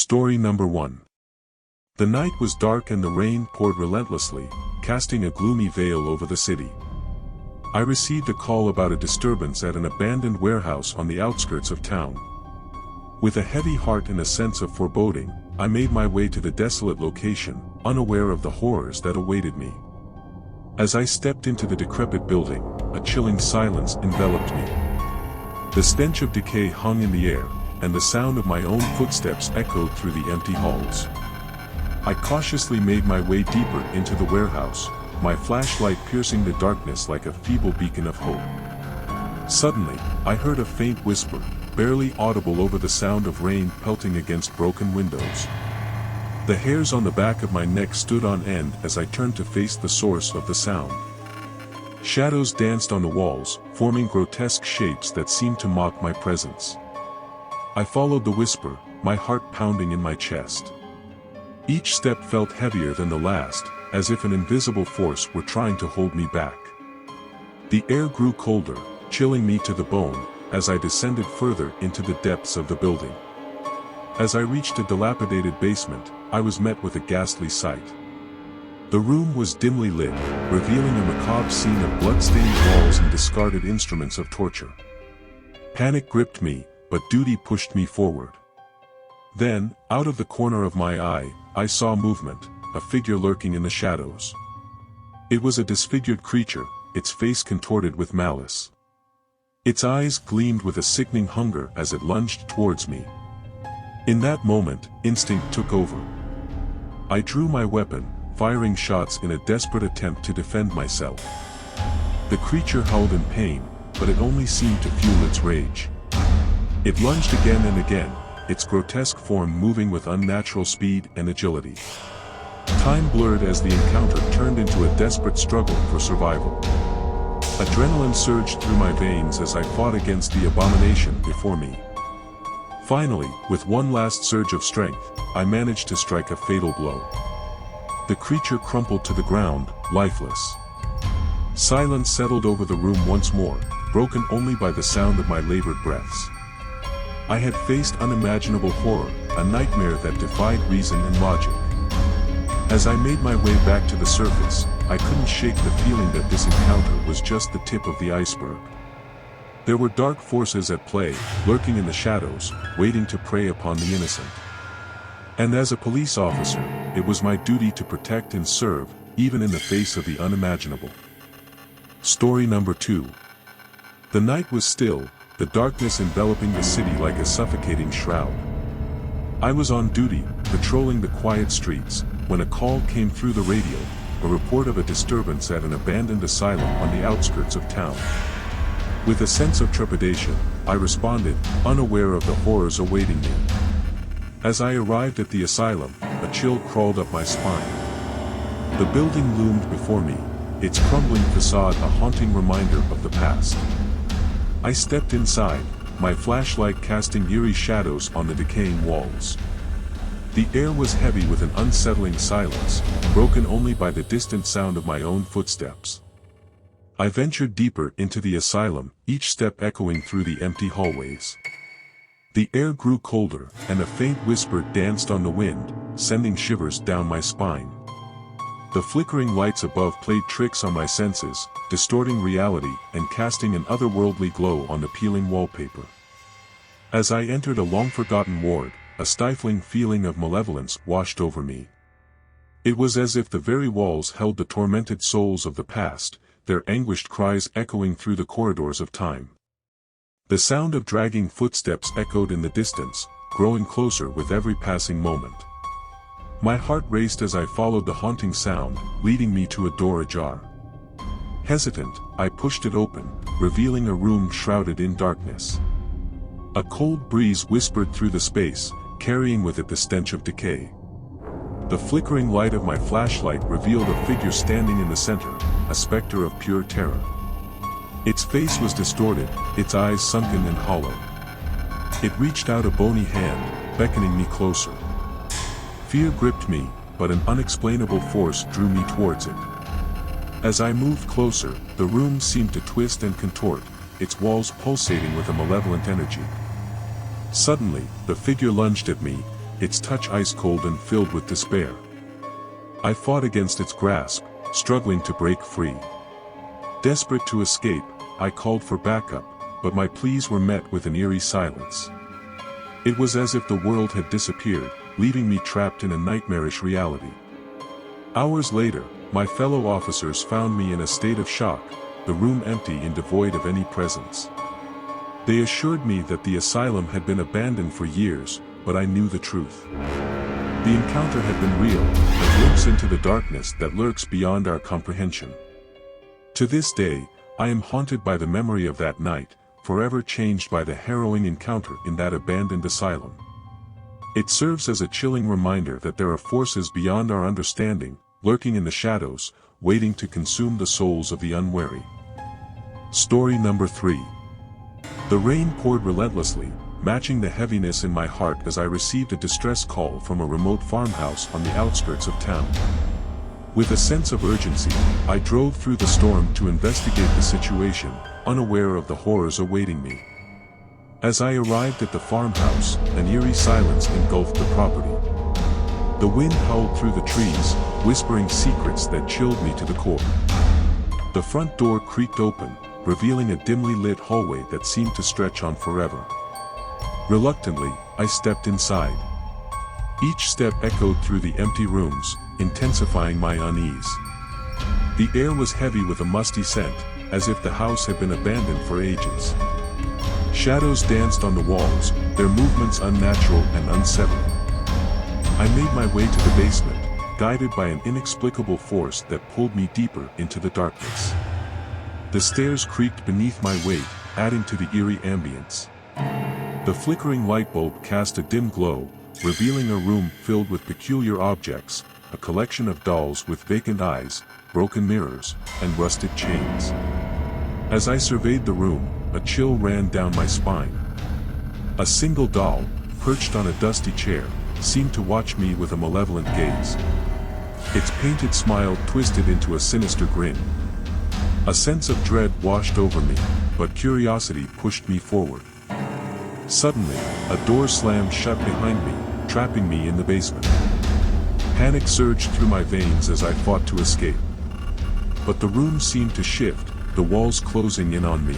Story number 1. The night was dark and the rain poured relentlessly, casting a gloomy veil over the city. I received a call about a disturbance at an abandoned warehouse on the outskirts of town. With a heavy heart and a sense of foreboding, I made my way to the desolate location, unaware of the horrors that awaited me. As I stepped into the decrepit building, a chilling silence enveloped me. The stench of decay hung in the air, and the sound of my own footsteps echoed through the empty halls. I cautiously made my way deeper into the warehouse, my flashlight piercing the darkness like a feeble beacon of hope. Suddenly, I heard a faint whisper, barely audible over the sound of rain pelting against broken windows. The hairs on the back of my neck stood on end as I turned to face the source of the sound. Shadows danced on the walls, forming grotesque shapes that seemed to mock my presence. I followed the whisper, my heart pounding in my chest. Each step felt heavier than the last, as if an invisible force were trying to hold me back. The air grew colder, chilling me to the bone, as I descended further into the depths of the building. As I reached a dilapidated basement, I was met with a ghastly sight. The room was dimly lit, revealing a macabre scene of blood-stained walls and discarded instruments of torture. Panic gripped me, but duty pushed me forward. Then, out of the corner of my eye, I saw movement, a figure lurking in the shadows. It was a disfigured creature, its face contorted with malice. Its eyes gleamed with a sickening hunger as it lunged towards me. In that moment, instinct took over. I drew my weapon, firing shots in a desperate attempt to defend myself. The creature howled in pain, but it only seemed to fuel its rage. It lunged again and again, its grotesque form moving with unnatural speed and agility. Time blurred as the encounter turned into a desperate struggle for survival. Adrenaline surged through my veins as I fought against the abomination before me. Finally, with one last surge of strength, I managed to strike a fatal blow. The creature crumpled to the ground, lifeless. Silence settled over the room once more, broken only by the sound of my labored breaths. I had faced unimaginable horror, a nightmare that defied reason and logic. As I made my way back to the surface, I couldn't shake the feeling that this encounter was just the tip of the iceberg. There were dark forces at play, lurking in the shadows, waiting to prey upon the innocent. And as a police officer, it was my duty to protect and serve, even in the face of the unimaginable. Story number 2. The night was still, the darkness enveloping the city like a suffocating shroud. I was on duty, patrolling the quiet streets, when a call came through the radio, a report of a disturbance at an abandoned asylum on the outskirts of town. With a sense of trepidation, I responded, unaware of the horrors awaiting me. As I arrived at the asylum, a chill crawled up my spine. The building loomed before me, its crumbling facade a haunting reminder of the past. I stepped inside, my flashlight casting eerie shadows on the decaying walls. The air was heavy with an unsettling silence, broken only by the distant sound of my own footsteps. I ventured deeper into the asylum, each step echoing through the empty hallways. The air grew colder, and a faint whisper danced on the wind, sending shivers down my spine. The flickering lights above played tricks on my senses, distorting reality and casting an otherworldly glow on the peeling wallpaper. As I entered a long-forgotten ward, a stifling feeling of malevolence washed over me. It was as if the very walls held the tormented souls of the past, their anguished cries echoing through the corridors of time. The sound of dragging footsteps echoed in the distance, growing closer with every passing moment. My heart raced as I followed the haunting sound, leading me to a door ajar. Hesitant, I pushed it open, revealing a room shrouded in darkness. A cold breeze whispered through the space, carrying with it the stench of decay. The flickering light of my flashlight revealed a figure standing in the center, a specter of pure terror. Its face was distorted, its eyes sunken and hollow. It reached out a bony hand, beckoning me closer. Fear gripped me, but an unexplainable force drew me towards it. As I moved closer, the room seemed to twist and contort, its walls pulsating with a malevolent energy. Suddenly, the figure lunged at me, its touch ice-cold and filled with despair. I fought against its grasp, struggling to break free. Desperate to escape, I called for backup, but my pleas were met with an eerie silence. It was as if the world had disappeared, leaving me trapped in a nightmarish reality. Hours later, my fellow officers found me in a state of shock, the room empty and devoid of any presence. They assured me that the asylum had been abandoned for years, but I knew the truth. The encounter had been real, a glimpse into the darkness that lurks beyond our comprehension. To this day, I am haunted by the memory of that night, forever changed by the harrowing encounter in that abandoned asylum. It serves as a chilling reminder that there are forces beyond our understanding, lurking in the shadows, waiting to consume the souls of the unwary. Story number 3. The rain poured relentlessly, matching the heaviness in my heart as I received a distress call from a remote farmhouse on the outskirts of town. With a sense of urgency, I drove through the storm to investigate the situation, unaware of the horrors awaiting me. As I arrived at the farmhouse, an eerie silence engulfed the property. The wind howled through the trees, whispering secrets that chilled me to the core. The front door creaked open, revealing a dimly lit hallway that seemed to stretch on forever. Reluctantly, I stepped inside. Each step echoed through the empty rooms, intensifying my unease. The air was heavy with a musty scent, as if the house had been abandoned for ages. Shadows danced on the walls, their movements unnatural and unsettling. I made my way to the basement, guided by an inexplicable force that pulled me deeper into the darkness. The stairs creaked beneath my weight, adding to the eerie ambience. The flickering light bulb cast a dim glow, revealing a room filled with peculiar objects, a collection of dolls with vacant eyes, broken mirrors, and rusted chains. As I surveyed the room, a chill ran down my spine. A single doll, perched on a dusty chair, seemed to watch me with a malevolent gaze. Its painted smile twisted into a sinister grin. A sense of dread washed over me, but curiosity pushed me forward. Suddenly, a door slammed shut behind me, trapping me in the basement. Panic surged through my veins as I fought to escape. But the room seemed to shift, the walls closing in on me.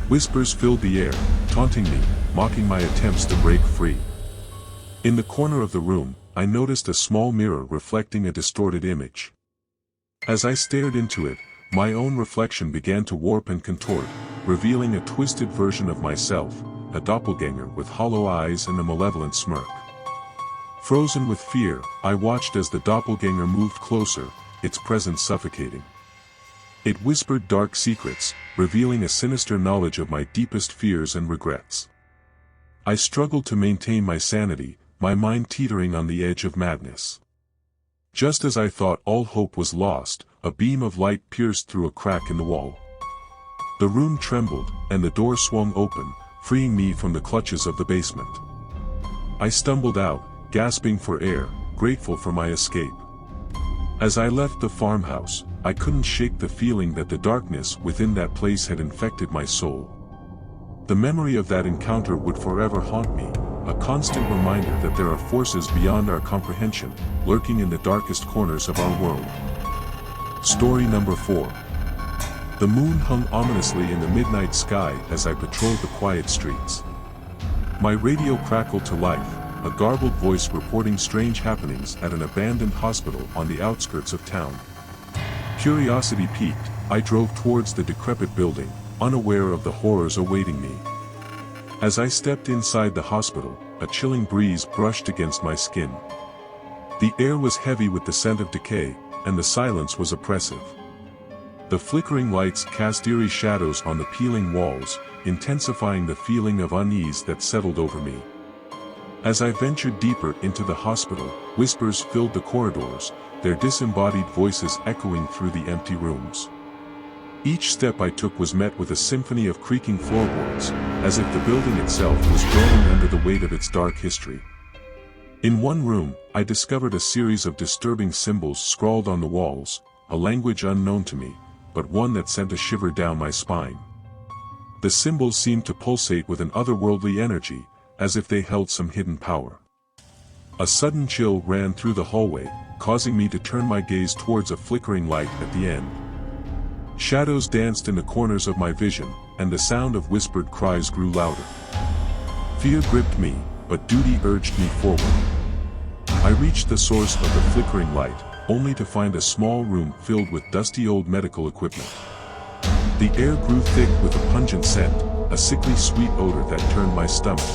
Whispers filled the air, taunting me, mocking my attempts to break free. In the corner of the room, I noticed a small mirror reflecting a distorted image. As I stared into it, my own reflection began to warp and contort, revealing a twisted version of myself, a doppelganger with hollow eyes and a malevolent smirk. Frozen with fear, I watched as the doppelganger moved closer, its presence suffocating. It whispered dark secrets, revealing a sinister knowledge of my deepest fears and regrets. I struggled to maintain my sanity, my mind teetering on the edge of madness. Just as I thought all hope was lost, a beam of light pierced through a crack in the wall. The room trembled, and the door swung open, freeing me from the clutches of the basement. I stumbled out, gasping for air, grateful for my escape. As I left the farmhouse, I couldn't shake the feeling that the darkness within that place had infected my soul. The memory of that encounter would forever haunt me, a constant reminder that there are forces beyond our comprehension, lurking in the darkest corners of our world. Story number 4. The moon hung ominously in the midnight sky as I patrolled the quiet streets. My radio crackled to life, a garbled voice reporting strange happenings at an abandoned hospital on the outskirts of town. Curiosity piqued, I drove towards the decrepit building, unaware of the horrors awaiting me. As I stepped inside the hospital, a chilling breeze brushed against my skin. The air was heavy with the scent of decay, and the silence was oppressive. The flickering lights cast eerie shadows on the peeling walls, intensifying the feeling of unease that settled over me. As I ventured deeper into the hospital, whispers filled the corridors, their disembodied voices echoing through the empty rooms. Each step I took was met with a symphony of creaking floorboards, as if the building itself was groaning under the weight of its dark history. In one room, I discovered a series of disturbing symbols scrawled on the walls, a language unknown to me, but one that sent a shiver down my spine. The symbols seemed to pulsate with an otherworldly energy, as if they held some hidden power. A sudden chill ran through the hallway, causing me to turn my gaze towards a flickering light at the end. Shadows danced in the corners of my vision, and the sound of whispered cries grew louder. Fear gripped me, but duty urged me forward. I reached the source of the flickering light, only to find a small room filled with dusty old medical equipment. The air grew thick with a pungent scent, a sickly sweet odor that turned my stomach.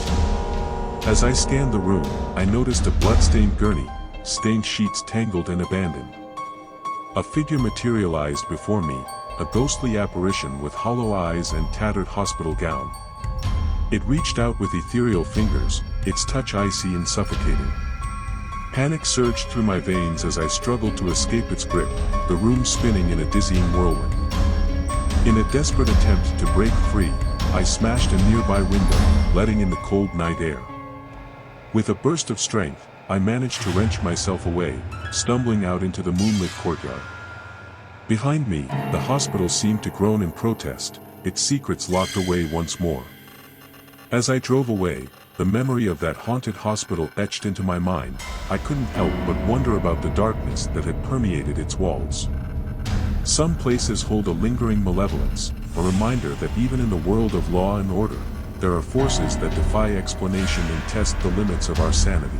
As I scanned the room, I noticed a blood-stained gurney, stained sheets tangled and abandoned. A figure materialized before me, a ghostly apparition with hollow eyes and tattered hospital gown. It reached out with ethereal fingers, its touch icy and suffocating. Panic surged through my veins as I struggled to escape its grip, the room spinning in a dizzying whirlwind. In a desperate attempt to break free, I smashed a nearby window, letting in the cold night air. With a burst of strength, I managed to wrench myself away, stumbling out into the moonlit courtyard. Behind me, the hospital seemed to groan in protest, its secrets locked away once more. As I drove away, the memory of that haunted hospital etched into my mind. I couldn't help but wonder about the darkness that had permeated its walls. Some places hold a lingering malevolence, a reminder that even in the world of law and order, there are forces that defy explanation and test the limits of our sanity.